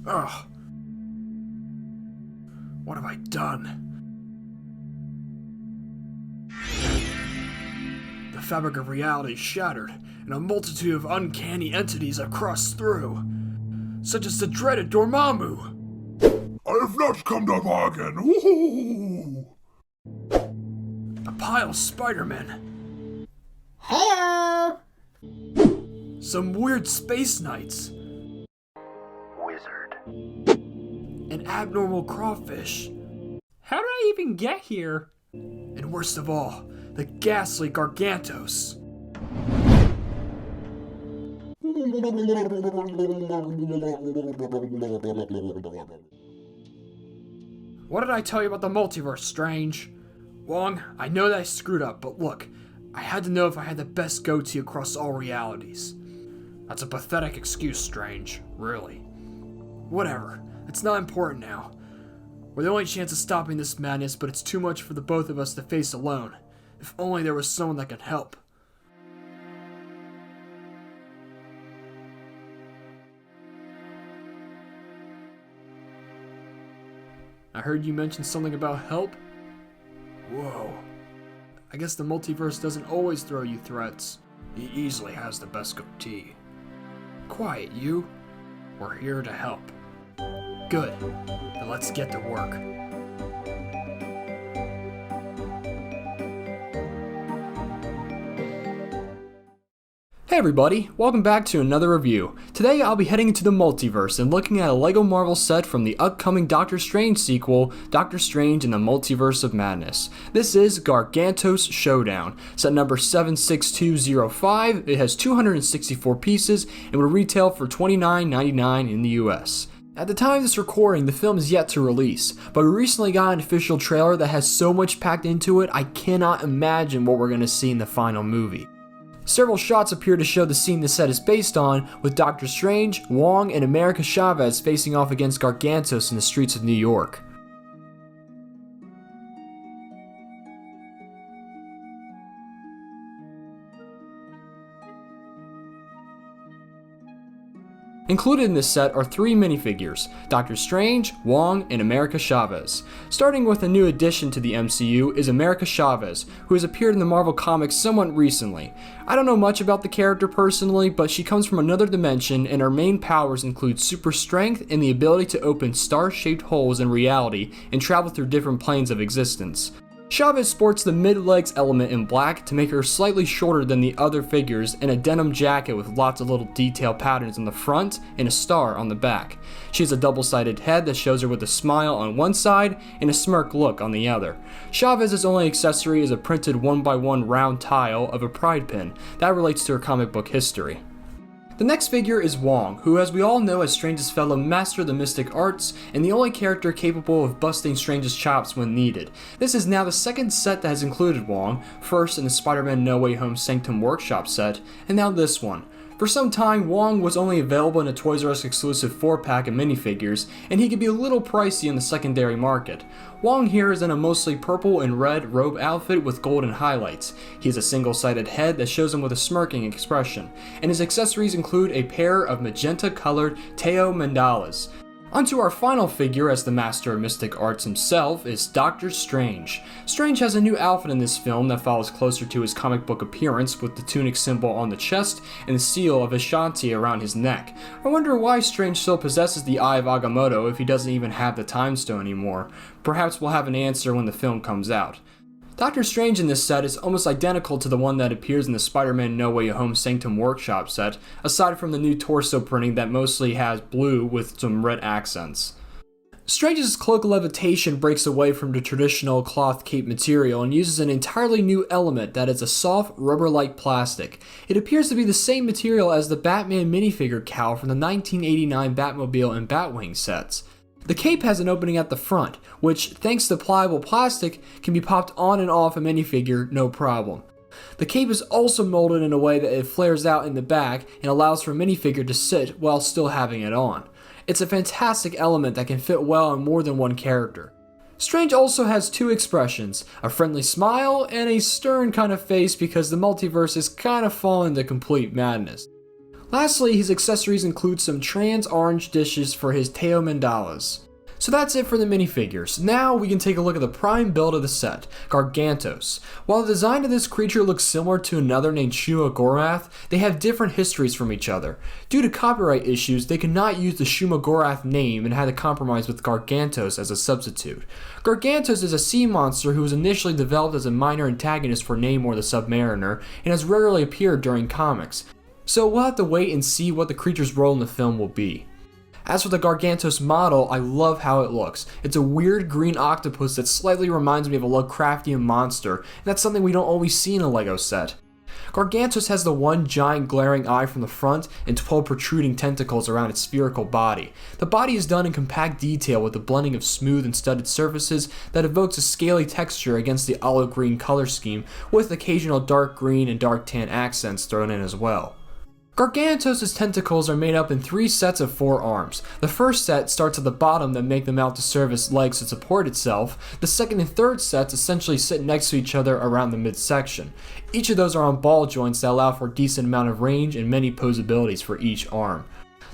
Ugh. What have I done? The fabric of reality is shattered, and a multitude of uncanny entities have crossed through, such as the dreaded Dormammu. I have not come to bargain. Ooh. A pile of Spider-Men. Hello. Some weird space knights. Wizard. An abnormal crawfish. How did I even get here? And worst of all, the ghastly Gargantos. What did I tell you about the multiverse, Strange? Wong, I know that I screwed up, but look, I had to know if I had the best goatee across all realities. That's a pathetic excuse, Strange, really. Whatever, it's not important now. We're the only chance of stopping this madness, but it's too much for the both of us to face alone. If only there was someone that could help. I heard you mention something about help? Whoa. I guess the multiverse doesn't always throw you threats. He easily has the best goatee. Quiet, you. We're here to help. Good. Then let's get to work. Hey everybody, welcome back to another review. Today I'll be heading into the multiverse and looking at a LEGO Marvel set from the upcoming Doctor Strange sequel, Doctor Strange in the Multiverse of Madness. This is Gargantos Showdown, set number 76205. It has 264 pieces and will retail for $29.99 in the US. At the time of this recording, the film is yet to release, but we recently got an official trailer that has so much packed into it, I cannot imagine what we're going to see in the final movie. Several shots appear to show the scene the set is based on, with Doctor Strange, Wong, and America Chavez facing off against Gargantos in the streets of New York. Included in this set are 3 minifigures, Doctor Strange, Wong, and America Chavez. Starting with a new addition to the MCU is America Chavez, who has appeared in the Marvel Comics somewhat recently. I don't know much about the character personally, but she comes from another dimension and her main powers include super strength and the ability to open star-shaped holes in reality and travel through different planes of existence. Chavez sports the mid-legs element in black to make her slightly shorter than the other figures and a denim jacket with lots of little detail patterns on the front and a star on the back. She has a double-sided head that shows her with a smile on one side and a smirk look on the other. Chavez's only accessory is a printed 1x1 round tile of a pride pin. That relates to her comic book history. The next figure is Wong, who as we all know as Strange's fellow master of the mystic arts and the only character capable of busting Strange's chops when needed. This is now the second set that has included Wong, first in the Spider-Man No Way Home Sanctum Workshop set, and now this one. For some time, Wong was only available in a Toys R Us exclusive 4-pack of minifigures, and he could be a little pricey in the secondary market. Wong here is in a mostly purple and red robe outfit with golden highlights. He has a single-sided head that shows him with a smirking expression, and his accessories include a pair of magenta-colored Teo mandalas. Onto our final figure as the master of mystic arts himself is Doctor Strange. Strange has a new outfit in this film that follows closer to his comic book appearance with the tunic symbol on the chest and the seal of Ashanti around his neck. I wonder why Strange still possesses the Eye of Agamotto if he doesn't even have the Time Stone anymore. Perhaps we'll have an answer when the film comes out. Doctor Strange in this set is almost identical to the one that appears in the Spider-Man No Way Home Sanctum Workshop set, aside from the new torso printing that mostly has blue with some red accents. Strange's cloak of levitation breaks away from the traditional cloth cape material and uses an entirely new element that is a soft, rubber-like plastic. It appears to be the same material as the Batman minifigure cowl from the 1989 Batmobile and Batwing sets. The cape has an opening at the front, which, thanks to pliable plastic, can be popped on and off a minifigure no problem. The cape is also molded in a way that it flares out in the back and allows for a minifigure to sit while still having it on. It's a fantastic element that can fit well on more than one character. Strange also has 2 expressions, a friendly smile and a stern kind of face because the multiverse is kind of fallen into complete madness. Lastly, his accessories include some trans orange dishes for his Teo Mandalas. So that's it for the minifigures. Now we can take a look at the prime build of the set, Gargantos. While the design of this creature looks similar to another named Shuma Gorath, they have different histories from each other. Due to copyright issues, they could not use the Shuma Gorath name and had to compromise with Gargantos as a substitute. Gargantos is a sea monster who was initially developed as a minor antagonist for Namor the Submariner and has rarely appeared during comics. So we'll have to wait and see what the creature's role in the film will be. As for the Gargantos model, I love how it looks. It's a weird green octopus that slightly reminds me of a Lovecraftian monster, and that's something we don't always see in a LEGO set. Gargantos has the one giant glaring eye from the front and 12 protruding tentacles around its spherical body. The body is done in compact detail with a blending of smooth and studded surfaces that evokes a scaly texture against the olive green color scheme, with occasional dark green and dark tan accents thrown in as well. Gargantos' tentacles are made up in 3 sets of 4 arms. The first set starts at the bottom that make them out to serve as legs to support itself. The second and third sets essentially sit next to each other around the midsection. Each of those are on ball joints that allow for a decent amount of range and many posabilities for each arm.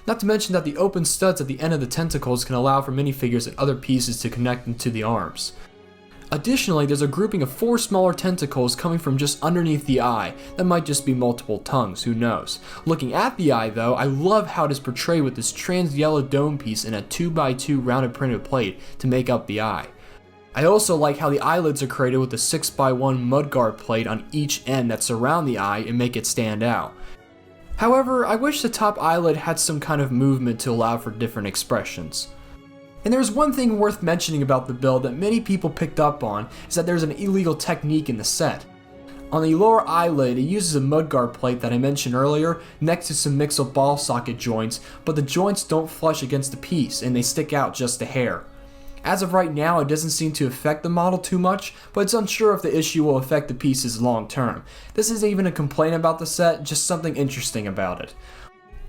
Not to mention that the open studs at the end of the tentacles can allow for minifigures and other pieces to connect into the arms. Additionally, there's a grouping of 4 smaller tentacles coming from just underneath the eye. That might just be multiple tongues, who knows. Looking at the eye though, I love how it is portrayed with this trans yellow dome piece and a 2x2 rounded printed plate to make up the eye. I also like how the eyelids are created with a 6x1 mudguard plate on each end that surround the eye and make it stand out. However, I wish the top eyelid had some kind of movement to allow for different expressions. And there's one thing worth mentioning about the build that many people picked up on, is that there's an illegal technique in the set. On the lower eyelid, it uses a mudguard plate that I mentioned earlier next to some mixel ball socket joints, but the joints don't flush against the piece and they stick out just a hair. As of right now, it doesn't seem to affect the model too much, but it's unsure if the issue will affect the pieces long term. This isn't even a complaint about the set, just something interesting about it.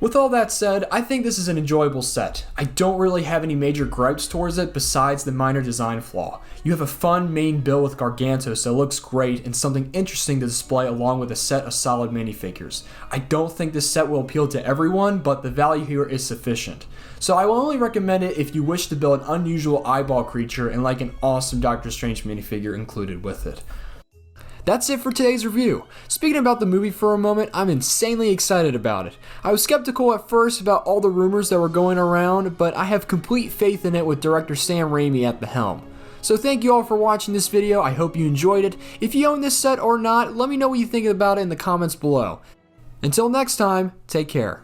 With all that said, I think this is an enjoyable set. I don't really have any major gripes towards it besides the minor design flaw. You have a fun main build with Gargantos that looks great and something interesting to display along with a set of solid minifigures. I don't think this set will appeal to everyone, but the value here is sufficient. So I will only recommend it if you wish to build an unusual eyeball creature and like an awesome Doctor Strange minifigure included with it. That's it for today's review. Speaking about the movie for a moment, I'm insanely excited about it. I was skeptical at first about all the rumors that were going around, but I have complete faith in it with director Sam Raimi at the helm. So thank you all for watching this video, I hope you enjoyed it. If you own this set or not, let me know what you think about it in the comments below. Until next time, take care.